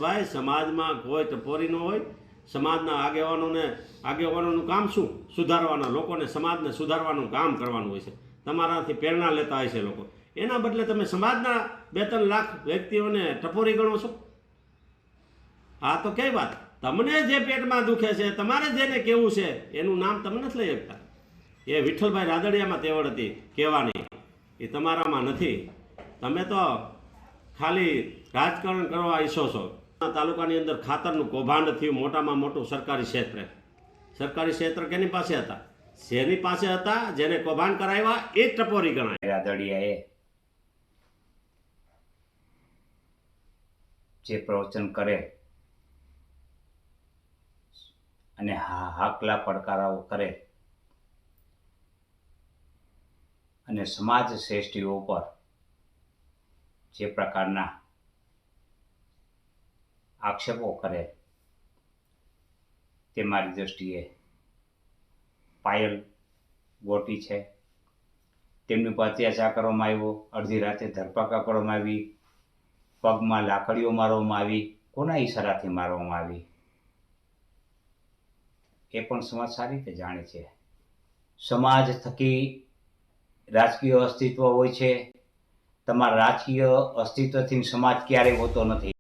ભાઈ સમાજમાં કોઈ ટપોરી ન હોય. સમાજના આગેવાનોનું કામ શું? સુધારવાના, લોકોને સમાજને સુધારવાનું કામ કરવાનું હોય છે. તમારાથી પ્રેરણા લેતા હોય છે લોકો. એના બદલે તમે સમાજના 2-3 લાખ વ્યક્તિઓને ટપોરી ગણો છો. આ તો કઈ વાત? તમને જે પેટમાં દુખે છે, તમારે જેને કેવું છે એનું નામ તમે નથી લઈ શકતા. એ વિઠ્ઠલભાઈ રાદડિયામાં તેવડ હતી કહેવાની, એ તમારામાં નથી. તમે તો ખાલી રાજકારણ કરવા ઈચ્છો છો. તાલુકાની અંદર ખાતરનું કૌભાંડ થયું, મોટામાં મોટું સરકારી ક્ષેત્રે. સરકારી ક્ષેત્ર કેની પાસે હતા? જેની પાસે હતા, જેને કૌભાંડ કરાવ્યા એ જ ટપોરી ગણાય. રાદડિયાએ જે પ્રવચન કરે અને હાકલા પડકારાઓ કરે અને સમાજ શ્રેષ્ઠીઓ પર જે પ્રકારના આક્ષેપો કરે તે મારી દૃષ્ટિએ પાયલ ગોટી છે. તેમની પર અત્યાચાર કરવામાં આવ્યો, અડધી રાતે ધરપકડ કરવામાં આવી, પગમાં લાકડીઓ મારવામાં આવી, કોના ઈશારાથી મારવામાં આવી એ પણ સમાજ સારી રીતે જાણે છે. સમાજ થકી રાજકીય અસ્તિત્વ હોય છે. તમારા રાજકીય અસ્તિત્વથી સમાજ ક્યારેય હોતો નથી.